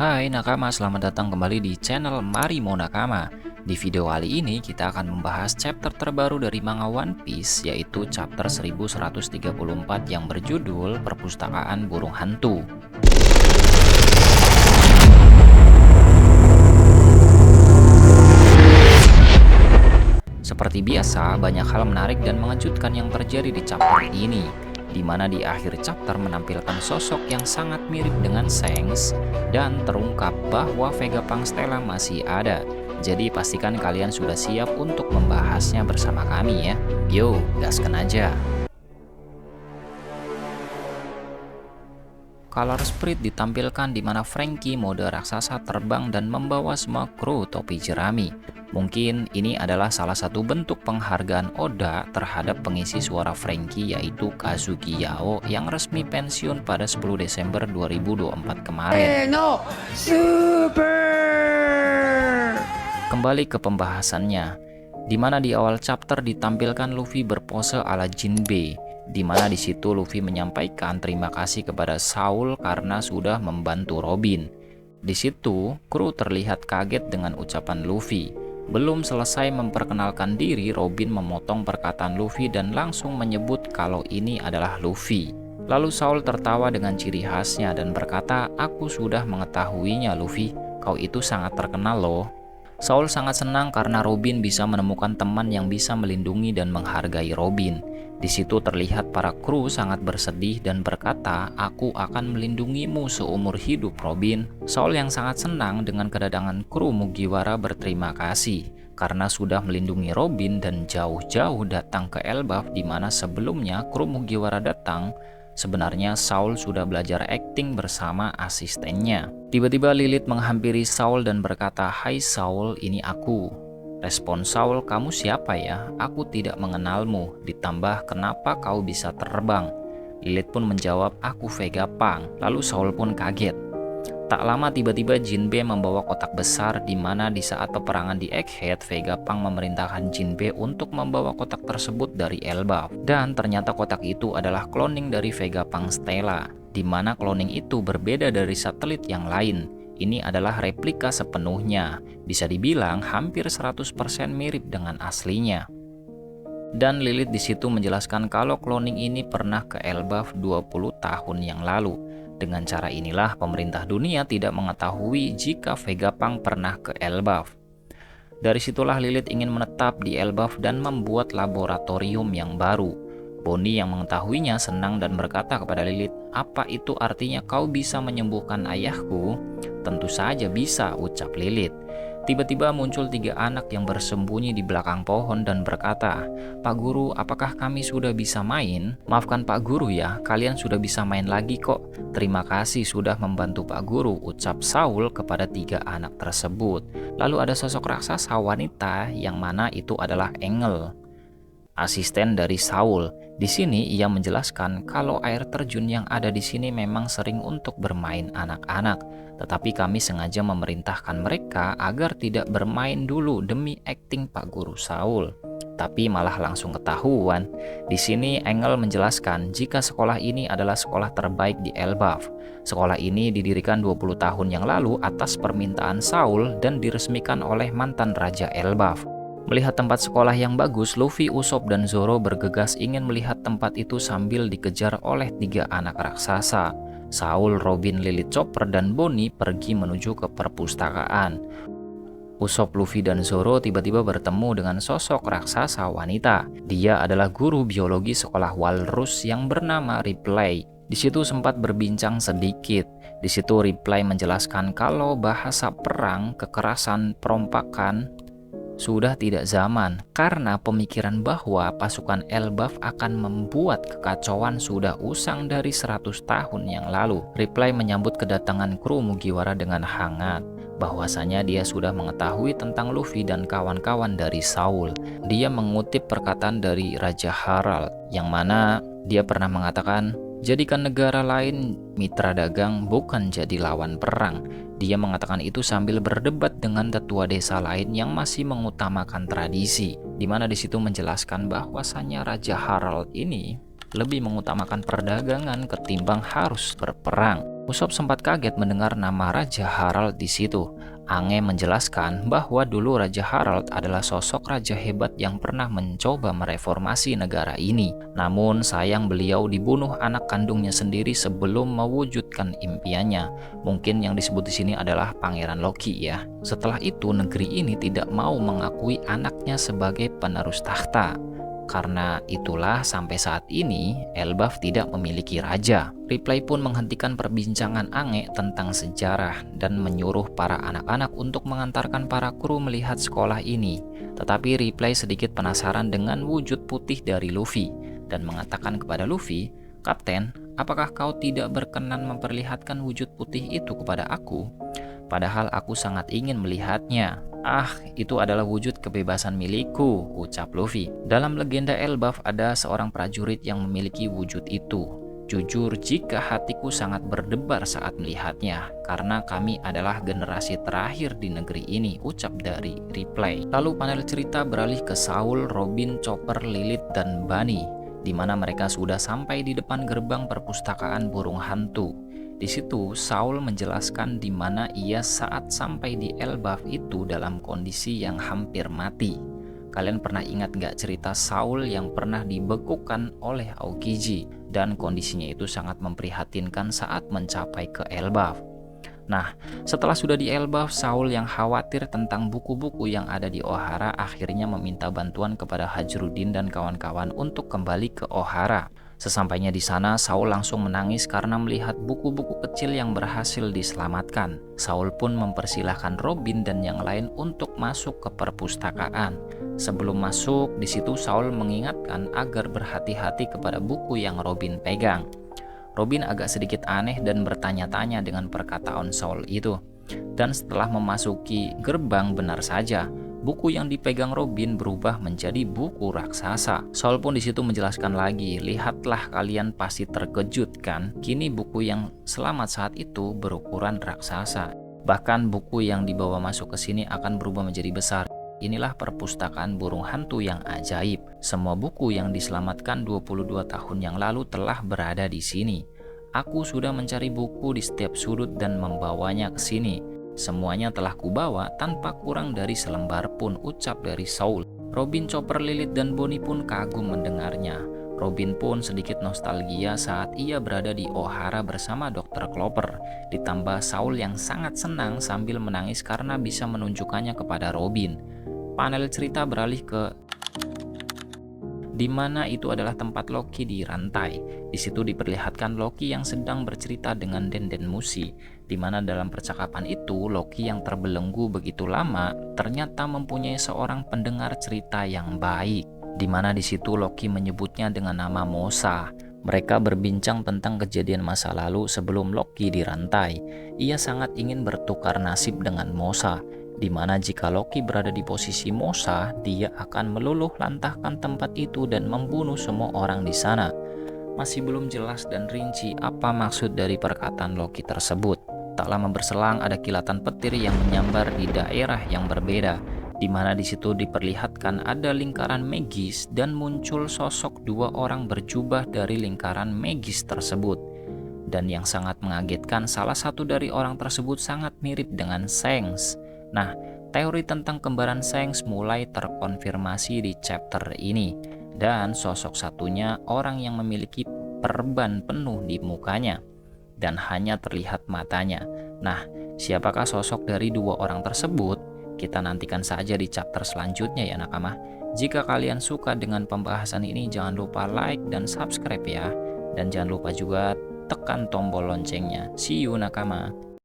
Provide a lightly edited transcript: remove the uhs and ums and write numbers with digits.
Hai Nakama, selamat datang kembali di channel Marimo Nakama. Di video kali ini kita akan membahas chapter terbaru dari manga One Piece, yaitu chapter 1134 yang berjudul Perpustakaan Burung Hantu. Seperti biasa, banyak hal menarik dan mengejutkan yang terjadi di chapter ini, di mana di akhir chapter menampilkan sosok yang sangat mirip dengan Shanks dan terungkap bahwa Vegapunk Stella masih ada. Jadi pastikan kalian sudah siap untuk membahasnya bersama kami ya. Yo, gaskan aja. Color Spirit ditampilkan di mana Franky mode raksasa terbang dan membawa semua kru topi jerami. Mungkin ini adalah salah satu bentuk penghargaan Oda terhadap pengisi suara Franky, yaitu Kazuki Yao yang resmi pensiun pada 10 Desember 2024 kemarin. Kembali ke pembahasannya, di mana di awal chapter ditampilkan Luffy berpose ala Jinbe, di mana di situ Luffy menyampaikan terima kasih kepada Saul karena sudah membantu Robin. Di situ, kru terlihat kaget dengan ucapan Luffy. Belum selesai memperkenalkan diri, Robin memotong perkataan Luffy dan langsung menyebut kalau ini adalah Luffy. Lalu Saul tertawa dengan ciri khasnya dan berkata, "Aku sudah mengetahuinya Luffy, kau itu sangat terkenal loh." Saul sangat senang karena Robin bisa menemukan teman yang bisa melindungi dan menghargai Robin. Di situ terlihat para kru sangat bersedih dan berkata, "Aku akan melindungimu seumur hidup Robin." Saul yang sangat senang dengan kedatangan kru Mugiwara berterima kasih karena sudah melindungi Robin dan jauh-jauh datang ke Elbaf, di mana sebelumnya kru Mugiwara datang. Sebenarnya Saul sudah belajar akting bersama asistennya. Tiba-tiba Lilith menghampiri Saul dan berkata, "Hai Saul, ini aku." Respon Saul, "Kamu siapa ya? Aku tidak mengenalmu. Ditambah kenapa kau bisa terbang?" Lilith pun menjawab, "Aku Vegapunk." Lalu Saul pun kaget. Tak lama tiba-tiba Jinbe membawa kotak besar, di mana di saat peperangan di Egghead, Vegapunk memerintahkan Jinbe untuk membawa kotak tersebut dari Elbaf. Dan ternyata kotak itu adalah cloning dari Vegapunk Stella, di mana cloning itu berbeda dari satelit yang lain. Ini adalah replika sepenuhnya, bisa dibilang hampir 100% mirip dengan aslinya. Dan Lilith di situ menjelaskan kalau cloning ini pernah ke Elbaf 20 tahun yang lalu. Dengan cara inilah pemerintah dunia tidak mengetahui jika Vegapunk pernah ke Elbaf. Dari situlah Lilith ingin menetap di Elbaf dan membuat laboratorium yang baru. Bonnie yang mengetahuinya senang dan berkata kepada Lilith, "Apa itu artinya kau bisa menyembuhkan ayahku?" "Tentu saja bisa," ucap Lilith. Tiba-tiba muncul 3 anak yang bersembunyi di belakang pohon dan berkata, "Pak Guru, apakah kami sudah bisa main?" "Maafkan Pak Guru ya, kalian sudah bisa main lagi kok. Terima kasih sudah membantu Pak Guru," ucap Saul kepada 3 anak tersebut. Lalu ada sosok raksasa wanita yang mana itu adalah Engel, asisten dari Saul. Di sini ia menjelaskan kalau air terjun yang ada di sini memang sering untuk bermain anak-anak, tetapi kami sengaja memerintahkan mereka agar tidak bermain dulu demi akting Pak Guru Saul. Tapi malah langsung ketahuan. Di sini Engel menjelaskan jika sekolah ini adalah sekolah terbaik di Elbaf. Sekolah ini didirikan 20 tahun yang lalu atas permintaan Saul dan diresmikan oleh mantan Raja Elbaf. Melihat tempat sekolah yang bagus, Luffy, Usopp, dan Zoro bergegas ingin melihat tempat itu sambil dikejar oleh 3 anak raksasa. Saul, Robin, Lilith, Chopper, dan Bonnie pergi menuju ke perpustakaan. Usopp, Luffy, dan Zoro tiba-tiba bertemu dengan sosok raksasa wanita. Dia adalah guru biologi sekolah Walrus yang bernama Ripley. Di situ sempat berbincang sedikit. Di situ Ripley menjelaskan kalau bahasa perang, kekerasan, perompakan sudah tidak zaman karena pemikiran bahwa pasukan Elbaf akan membuat kekacauan sudah usang dari 100 tahun yang lalu. Ripley menyambut kedatangan kru Mugiwara dengan hangat, bahwasanya dia sudah mengetahui tentang Luffy dan kawan-kawan dari Saul. Dia mengutip perkataan dari Raja Harald, yang mana dia pernah mengatakan, "Jadikan negara lain mitra dagang, bukan jadi lawan perang." Dia mengatakan itu sambil berdebat dengan tetua desa lain yang masih mengutamakan tradisi, di mana di situ menjelaskan bahwasannya Raja Harald ini lebih mengutamakan perdagangan ketimbang harus berperang. Usopp sempat kaget mendengar nama Raja Harald di situ. Ange menjelaskan bahwa dulu Raja Harald adalah sosok raja hebat yang pernah mencoba mereformasi negara ini. Namun sayang beliau dibunuh anak kandungnya sendiri sebelum mewujudkan impiannya. Mungkin yang disebut di sini adalah Pangeran Loki ya. Setelah itu negeri ini tidak mau mengakui anaknya sebagai penerus tahta. Karena itulah sampai saat ini Elbaf tidak memiliki raja. Ripley pun menghentikan perbincangan Ange tentang sejarah dan menyuruh para anak-anak untuk mengantarkan para kru melihat sekolah ini. Tetapi Ripley sedikit penasaran dengan wujud putih dari Luffy dan mengatakan kepada Luffy, "Kapten, apakah kau tidak berkenan memperlihatkan wujud putih itu kepada aku? Padahal aku sangat ingin melihatnya." "Ah, itu adalah wujud kebebasan milikku," ucap Luffy. Dalam legenda Elbaf ada seorang prajurit yang memiliki wujud itu. "Jujur, jika hatiku sangat berdebar saat melihatnya, karena kami adalah generasi terakhir di negeri ini," ucap dari Ripley. Lalu panel cerita beralih ke Saul, Robin, Chopper, Lilith, dan Bunny, di mana mereka sudah sampai di depan gerbang perpustakaan burung hantu. Di situ, Saul menjelaskan di mana ia saat sampai di Elbaf itu dalam kondisi yang hampir mati. Kalian pernah ingat nggak cerita Saul yang pernah dibekukan oleh Aokiji dan kondisinya itu sangat memprihatinkan saat mencapai ke Elbaf? Nah, setelah sudah di Elbaf, Saul yang khawatir tentang buku-buku yang ada di Ohara akhirnya meminta bantuan kepada Hajrudin dan kawan-kawan untuk kembali ke Ohara. Sesampainya di sana, Saul langsung menangis karena melihat buku-buku kecil yang berhasil diselamatkan. Saul pun mempersilahkan Robin dan yang lain untuk masuk ke perpustakaan. Sebelum masuk, di situ Saul mengingatkan agar berhati-hati kepada buku yang Robin pegang. Robin agak sedikit aneh dan bertanya-tanya dengan perkataan Saul itu. Dan setelah memasuki gerbang, benar saja buku yang dipegang Robin berubah menjadi buku raksasa. Saul pun di situ menjelaskan lagi, "Lihatlah, kalian pasti terkejut kan? Kini buku yang selamat saat itu berukuran raksasa. Bahkan buku yang dibawa masuk ke sini akan berubah menjadi besar. Inilah perpustakaan burung hantu yang ajaib. Semua buku yang diselamatkan 22 tahun yang lalu telah berada di sini. Aku sudah mencari buku di setiap sudut dan membawanya ke sini. Semuanya telah kubawa tanpa kurang dari selembar pun," ucap dari Saul. Robin, Chopper, Lilith, dan Bonnie pun kagum mendengarnya. Robin pun sedikit nostalgia saat ia berada di Ohara bersama Dr. Clover. Ditambah Saul yang sangat senang sambil menangis karena bisa menunjukkannya kepada Robin. Panel cerita beralih ke di mana itu adalah tempat Loki dirantai. Di situ diperlihatkan Loki yang sedang bercerita dengan Denden Mushi, di mana dalam percakapan itu Loki yang terbelenggu begitu lama ternyata mempunyai seorang pendengar cerita yang baik, di mana di situ Loki menyebutnya dengan nama Mosa. Mereka berbincang tentang kejadian masa lalu sebelum Loki dirantai. Ia sangat ingin bertukar nasib dengan Mosa, di mana jika Loki berada di posisi Mosa, dia akan meluluh lantahkan tempat itu dan membunuh semua orang di sana. Masih belum jelas dan rinci apa maksud dari perkataan Loki tersebut. Tak lama berselang ada kilatan petir yang menyambar di daerah yang berbeda, di mana di situ diperlihatkan ada lingkaran magis dan muncul sosok dua orang berjubah dari lingkaran magis tersebut. Dan yang sangat mengagetkan, salah satu dari orang tersebut sangat mirip dengan Shanks. Nah, teori tentang kembaran Shanks mulai terkonfirmasi di chapter ini, dan sosok satunya orang yang memiliki perban penuh di mukanya dan hanya terlihat matanya. Nah, siapakah sosok dari dua orang tersebut? Kita nantikan saja di chapter selanjutnya ya nakama. Jika kalian suka dengan pembahasan ini, jangan lupa like dan subscribe ya, dan jangan lupa juga tekan tombol loncengnya. See you nakama.